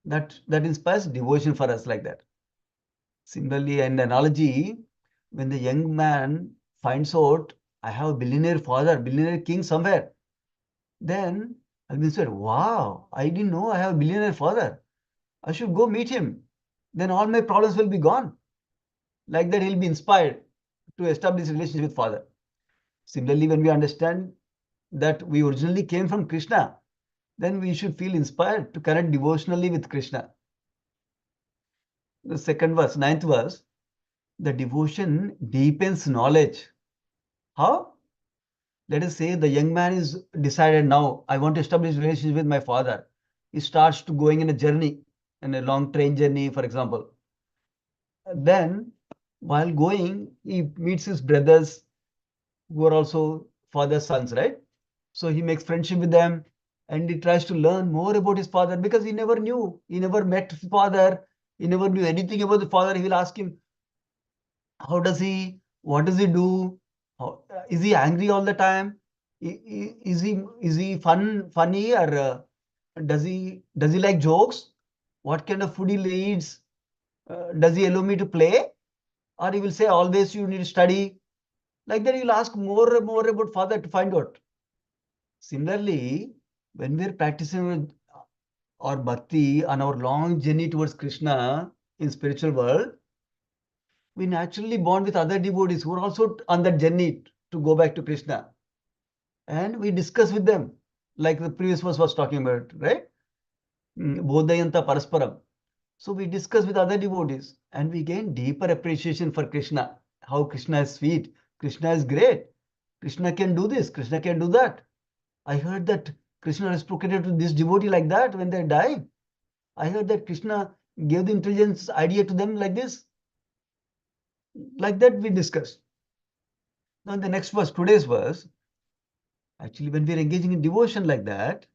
That inspires devotion for us, like that. Similarly, an analogy, when the young man finds out, I have a billionaire father, billionaire king somewhere, then I'll be said, wow, I didn't know I have a billionaire father. I should go meet him. Then all my problems will be gone. Like that, he'll be inspired to establish a relationship with Father. Similarly, when we understand that we originally came from Krishna, then we should feel inspired to connect devotionally with Krishna. The second verse, ninth verse, the devotion deepens knowledge. How? Let us say the young man is decided now, I want to establish a relationship with my father. He starts to going in a journey, in a long train journey, for example. Then, while going, he meets his brothers who are also father's sons, right? So he makes friendship with them and he tries to learn more about his father because he never knew. He never met his father. He never knew anything about the father. He will ask him, how does he, what does he do? Is he angry all the time? Is he funny, or does he like jokes? What kind of food he eats? Does he allow me to play? Or he will say always you need to study. Like that, you'll ask more and more about father to find out. Similarly, when we're practicing our bhakti on our long journey towards Krishna in spiritual world, we naturally bond with other devotees who are also on that journey to go back to Krishna. And we discuss with them, like the previous verse was talking about, right? Bodhayanta parasparam. So we discuss with other devotees and we gain deeper appreciation for Krishna. How Krishna is sweet, Krishna is great, Krishna can do this, Krishna can do that. I heard that Krishna reciprocated to this devotee like that when they died. I heard that Krishna gave the intelligence idea to them like this. Like that we discuss. Now in the next verse, today's verse, actually when we're engaging in devotion like that,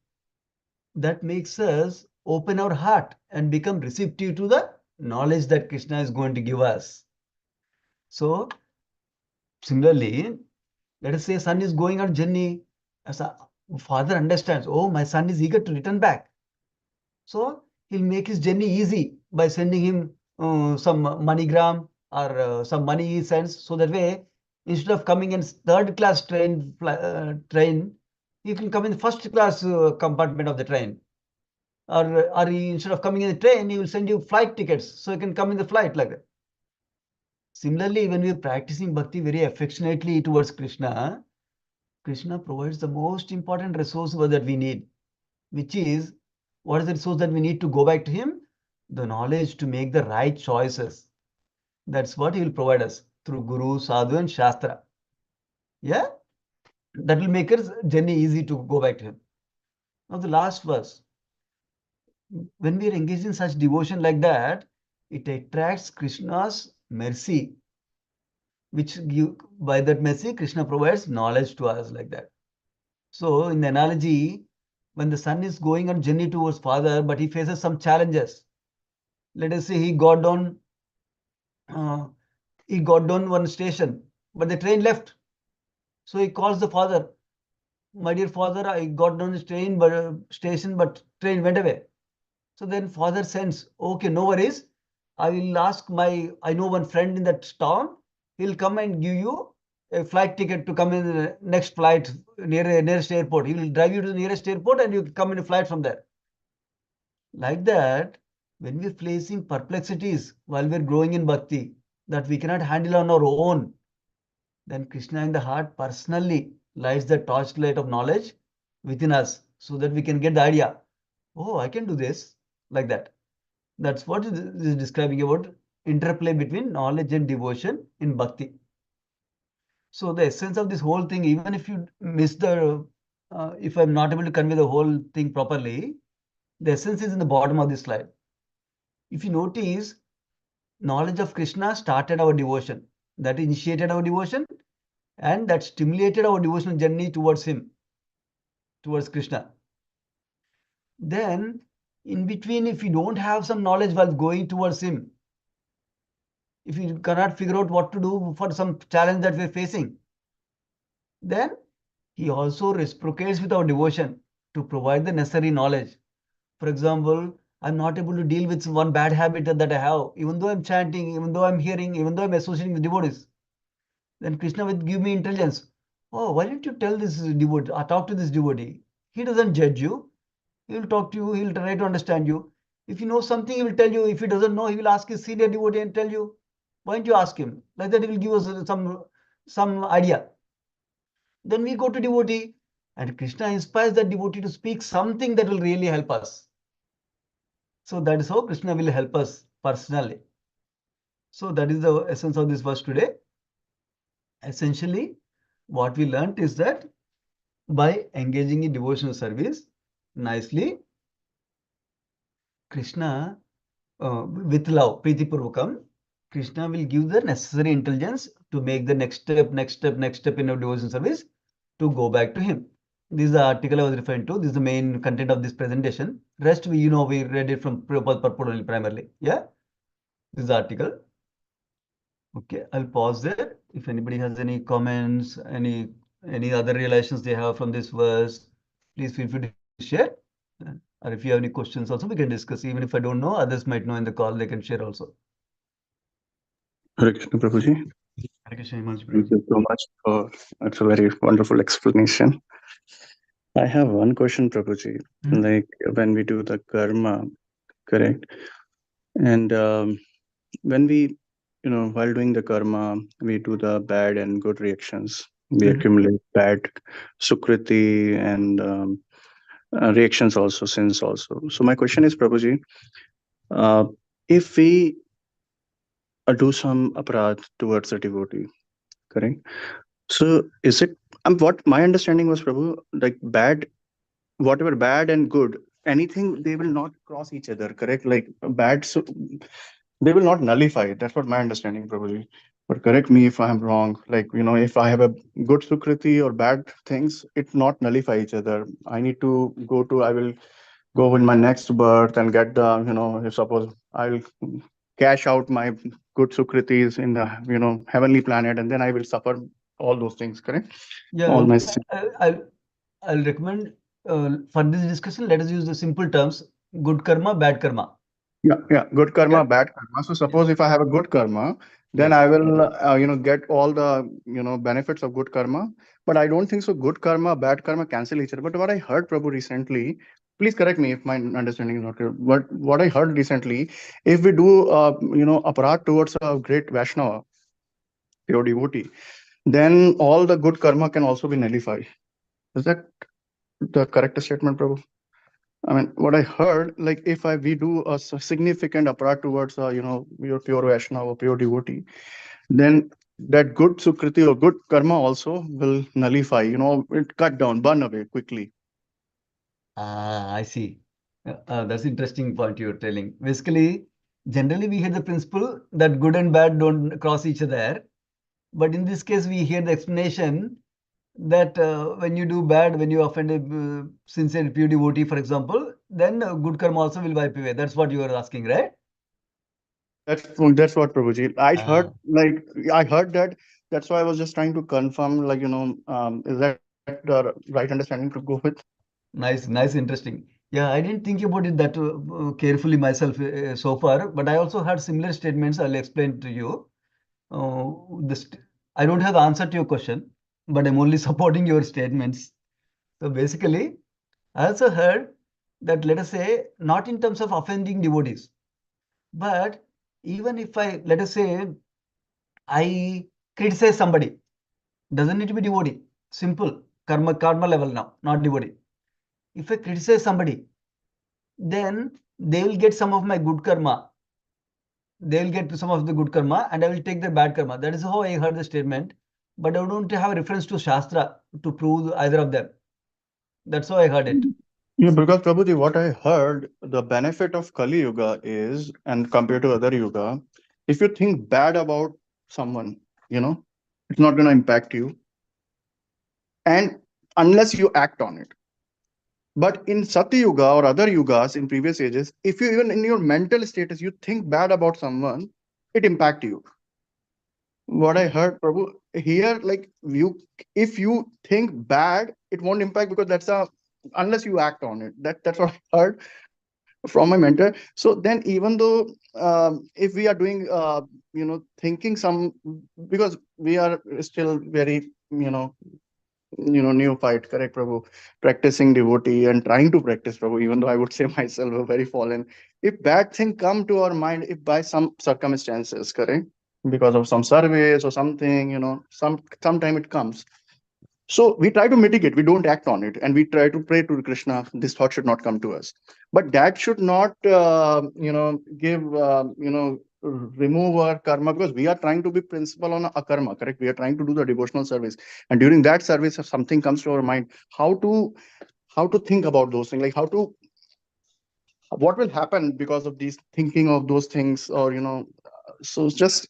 that makes us open our heart and become receptive to the knowledge that Krishna is going to give us. So similarly, let us say son is going on journey. As a father understands, oh, my son is eager to return back. So he'll make his journey easy by sending him some moneygram or some money he sends. So that way, instead of coming in third class train, he can come in the first class compartment of the train. Or instead of coming in the train, he will send you flight tickets so you can come in the flight like that. Similarly, when we are practicing bhakti very affectionately towards Krishna, Krishna provides the most important resource that we need, which is, what is the resource that we need to go back to him? The knowledge to make the right choices. That's what he will provide us through Guru, Sadhu, and Shastra. Yeah? That will make us journey easy to go back to him. Now the last verse. When we are engaged in such devotion like that, it attracts Krishna's mercy, which by that mercy, Krishna provides knowledge to us like that. So in the analogy, when the son is going on journey towards father, but he faces some challenges. Let us say uh, he got down one station, but the train left. So he calls the father, my dear father, I got down the train, but station, but train went away. So then father sends, okay, no worries. I will ask I know one friend in that town. He'll come and give you a flight ticket to come in the next flight nearest airport. He will drive you to the nearest airport and you come in a flight from there. Like that, when we're facing perplexities while we're growing in bhakti that we cannot handle on our own, then Krishna in the heart personally lights the torchlight of knowledge within us so that we can get the idea. Oh, I can do this. Like that. That's what this is describing about interplay between knowledge and devotion in bhakti. So the essence of this whole thing, even if you miss if I'm not able to convey the whole thing properly, the essence is in the bottom of this slide. If you notice, knowledge of Krishna started our devotion. That initiated our devotion and that stimulated our devotional journey towards him, towards Krishna. Then, in between, if you don't have some knowledge while going towards him, if you cannot figure out what to do for some challenge that we're facing, then he also reciprocates with our devotion to provide the necessary knowledge. For example, I'm not able to deal with one bad habit that I have, even though I'm chanting, even though I'm hearing, even though I'm associating with devotees. Then Krishna will give me intelligence. Oh, why don't you tell this devotee, or talk to this devotee? He doesn't judge you. He will talk to you, he will try to understand you. If he knows something, he will tell you. If he doesn't know, he will ask his senior devotee and tell you. Why don't you ask him? Like that, he will give us some idea. Then we go to devotee, and Krishna inspires that devotee to speak something that will really help us. So that is how Krishna will help us personally. So that is the essence of this verse today. Essentially, what we learnt is that by engaging in devotional service nicely, Krishna, with love, Priti Purvakam, Krishna will give the necessary intelligence to make the next step in our devotional service to go back to him. This is the article I was referring to. This is the main content of this presentation. Rest, we read it from Prabhupada purport only primarily. Yeah, this is the article. Okay, I'll pause there. If anybody has any comments, any other realizations they have from this verse, please feel free to share. Or if you have any questions also, we can discuss. Even if I don't know, others might know in the call, they can share also. Hare Krishna, Prabhuji. Hare Krishna, Himanshu Thank Prabhuji. you so much for that's a very wonderful explanation. I have one question, Prabhuji. Like when we do the karma, correct? And when we, while doing the karma, we do the bad and good reactions. We accumulate bad sukriti and reactions also, sins also. So my question is, Prabhuji, uh, if we do some aparadh towards a devotee, correct? So is it what my understanding was, Prabhu, like bad, whatever bad and good, anything they will not cross each other, correct? Like bad, so they will not nullify it. That's what my understanding, Prabhuji. But correct me if I'm wrong. Like, if I have a good sukriti or bad things, it not nullify each other. I need to I will go in my next birth and get the, if suppose I'll cash out my good sukritis in the, heavenly planet, and then I will suffer all those things, correct? Yeah, All my I'll recommend for this discussion, let us use the simple terms: good karma, bad karma. Yeah. Good karma, Yeah. bad karma. So Yes. suppose if I have a good karma, then Yes. I will, get all the, benefits of good karma. But I don't think so. Good karma, bad karma cancel each other. But what I heard, Prabhu, recently, please correct me if my understanding is not clear. But what I heard recently, if we do, aparat towards a great Vaishnava, pure devotee, then all the good karma can also be nullified. Is that the correct statement, Prabhu? I mean, what I heard, like if we do a significant aparat towards, your pure Vaishnava or pure devotee, then that good sukriti or good karma also will nullify, it cut down, burn away quickly. I see. That's interesting point you're telling. Basically, generally we hear the principle that good and bad don't cross each other. But in this case, we hear the explanation that when you do bad, when you offend a sincere pure devotee, for example, then good karma also will wipe away. That's what you are asking, right? That's what, Prabhuji. I heard that. That's why I was just trying to confirm, like, is that the right understanding to go with? Nice, interesting. Yeah, I didn't think about it that carefully myself so far, but I also heard similar statements. I'll explain to you. Uh, I don't have the answer to your question, but I'm only supporting your statements. So basically, I also heard that, let us say, not in terms of offending devotees, but even if let us say, I criticize somebody, doesn't need to be devotee, simple, karma level now, not devotee. If I criticize somebody, then they will get some of my good karma. They will get some of the good karma and I will take the bad karma. That is how I heard the statement. But I don't have a reference to Shastra to prove either of them. That's how I heard it. Yeah, because Prabhuji, what I heard, the benefit of Kali Yuga is, and compared to other Yuga, if you think bad about someone, it's not going to impact you, and unless you act on it. But in Satya Yuga or other yugas in previous ages, if you even in your mental status, you think bad about someone, it impact you. What I heard, Prabhu, here, like if you think bad, it won't impact because unless you act on it. That's what I heard from my mentor. So then, even though if we are doing, thinking some, because we are still very, neophyte, correct, Prabhu, practicing devotee and trying to practice, Prabhu, even though I would say myself a very fallen, if bad thing come to our mind, if by some circumstances, correct, because of some service or something, sometime it comes. So we try to mitigate, we don't act on it, and we try to pray to Krishna, this thought should not come to us. But that should not, remove our karma, because we are trying to be principal on a karma, correct? We are trying to do the devotional service. And during that service, if something comes to our mind, how to think about those things, like what will happen because of these thinking of those things, or, so it's just,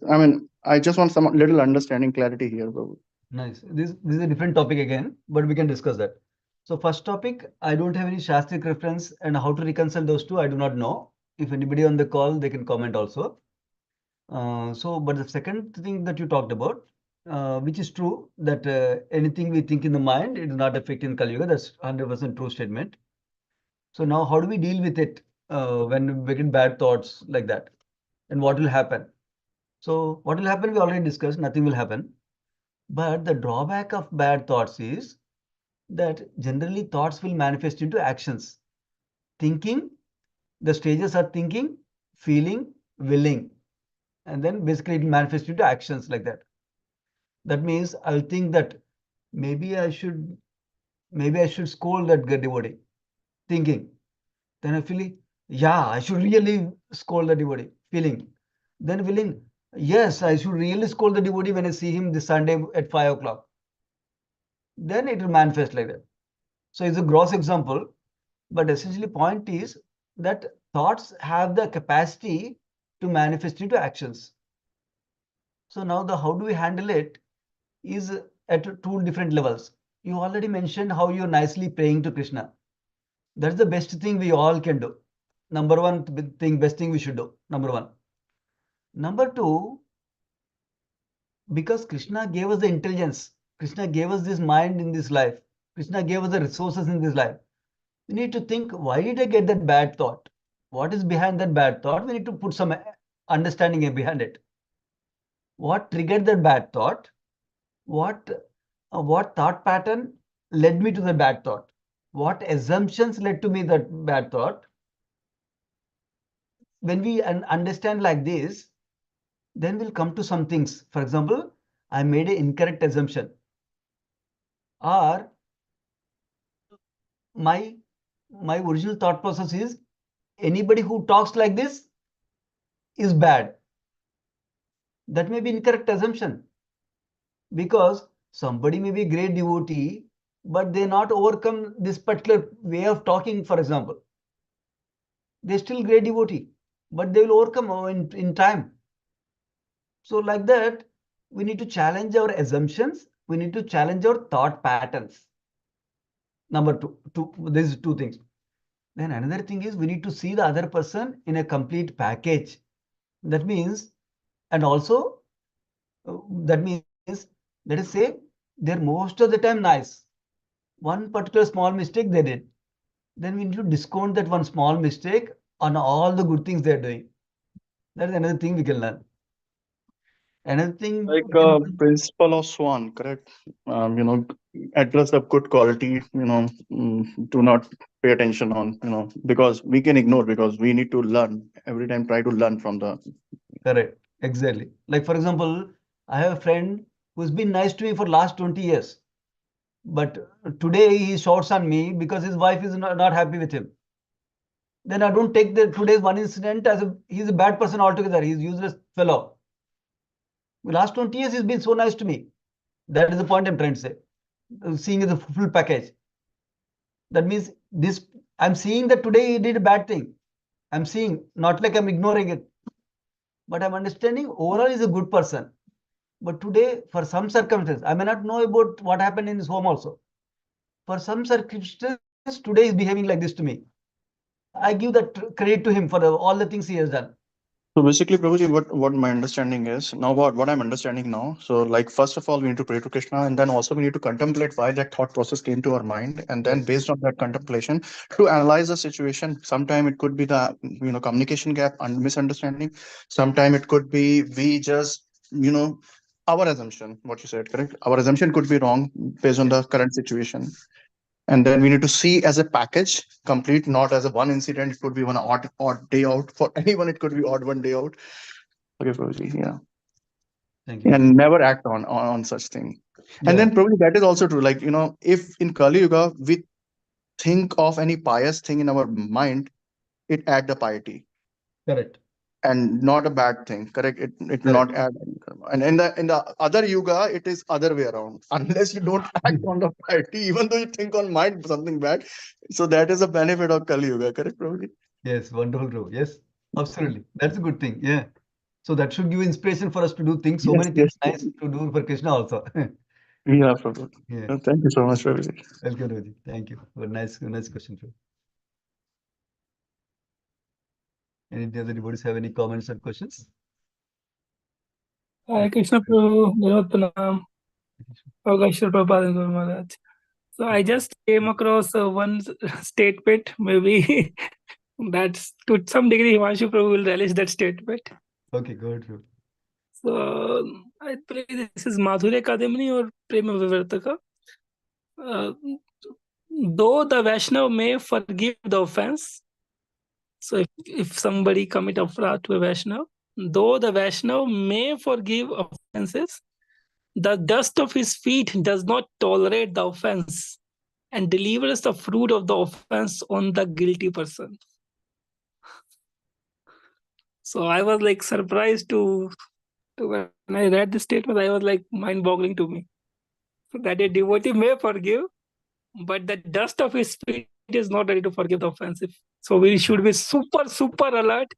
I just want some little understanding, clarity here, Prabhu. Nice. This is a different topic again, but we can discuss that. So first topic, I don't have any Shastric reference, and how to reconcile those two, I do not know. If anybody on the call, they can comment also. But the second thing that you talked about, which is true, that anything we think in the mind, it is not affecting Kali Yuga. That's 100% true statement. So now, how do we deal with it when we get bad thoughts like that? And what will happen? So what will happen? We already discussed. Nothing will happen. But the drawback of bad thoughts is that generally thoughts will manifest into actions. Thinking, the stages are thinking, feeling, willing, and then basically it will manifest into actions like that. That means I'll think that maybe I should scold that devotee. Thinking. Then I feel, yeah, I should really scold the devotee. Feeling. Then willing, yes, I should really scold the devotee when I see him this Sunday at 5 o'clock. Then it will manifest like that. So it's a gross example, but essentially point is that thoughts have the capacity to manifest into actions. So now the how do we handle it is at two different levels. You already mentioned how you're nicely praying to Krishna. That's the best thing we all can do. Number one thing, best thing we should do. Number one. Number two, because Krishna gave us the intelligence, Krishna gave us this mind in this life, Krishna gave us the resources in this life. We need to think, why did I get that bad thought? What is behind that bad thought? We need to put some understanding behind it. What triggered that bad thought? What thought pattern led me to the bad thought? What assumptions led to me that bad thought? When we understand like this, then we'll come to some things. For example, I made an incorrect assumption, or my original thought process is anybody who talks like this is bad. That may be incorrect assumption, because somebody may be a great devotee, but they not overcome this particular way of talking, for example. They're still great devotee, but they will overcome in time. So like that, we need to challenge our assumptions. We need to challenge our thought patterns. Number two, these two things. Then another thing is we need to see the other person in a complete package. That means, and also, that means, let us say, they're most of the time nice. One particular small mistake they did. Then we need to discount that one small mistake on all the good things they're doing. That is another thing we can learn. Another thing Like we can learn. principle of Swan, correct? Address the good quality, do not pay attention on, because we can ignore, because we need to learn every time, try to learn from the. Correct. Exactly. Like, for example, I have a friend who's been nice to me for last 20 years. But today he shouts on me because his wife is not happy with him. Then I don't take the today's one incident as he's a bad person altogether. He's useless fellow. Last 20 years he's been so nice to me. That is the point I'm trying to say. Seeing the full package. That means this, I'm seeing that today he did a bad thing. I'm seeing, not like I'm ignoring it. But I'm understanding overall he's a good person. But today, for some circumstances, I may not know about what happened in his home also. For some circumstances, today he's behaving like this to me. I give that credit to him for all the things he has done. So basically, Prabhuji, what my understanding is now, what I'm understanding now. So, like, first of all, we need to pray to Krishna, and then also we need to contemplate why that thought process came to our mind, and then Yes. based on that contemplation, to analyze the situation. Sometime it could be the communication gap and misunderstanding. Sometime it could be we just our assumption, what you said, correct? Our assumption could be wrong based on the current situation. And then we need to see as a package, complete, not as a one incident. It could be one odd day out for anyone. It could be odd one day out. Okay, Prabhuji, yeah. Thank you. And never act on such thing. And Yeah, then probably that is also true. Like, if in Kali Yuga we think of any pious thing in our mind, it add the piety correct. and not a bad thing. Correct. It will Correct. not add any karma. And in the other yuga, it is other way around. Unless you don't act on the piety, even though you think on mind something bad. So that is a benefit of Kali Yuga. Correct, Prabhuji? Yes, wonderful, bro. Yes, absolutely. That's a good thing. Yeah. So that should give inspiration for us to do things. So Yes, many things yes. nice to do for Krishna also. Yeah, Prabhuji. Yeah. Thank you so much, Prabhuji. Welcome, Roji. Thank you. Very nice question, bro. Any other devotees have any comments or questions? Hare Krishna Prabhu, Dhavat Pranam, Bhagavad Prabhupada and Guru Maharaj. So I just came across one statement, maybe that's to some degree Himanshu Prabhu will relish that statement. Okay, good, bro. So I believe this is Madhurya Kadamini or Prema Vivartaka. Though the Vaishnava may forgive the offense, so if somebody commit aparadh to a Vaishnava, though the Vaishnava may forgive offenses, the dust of his feet does not tolerate the offense and delivers the fruit of the offense on the guilty person. So I was like surprised to when I read this statement, I was like mind-boggling to me. So that a devotee may forgive, but the dust of his feet is not ready to forgive the offensive. So we should be super alert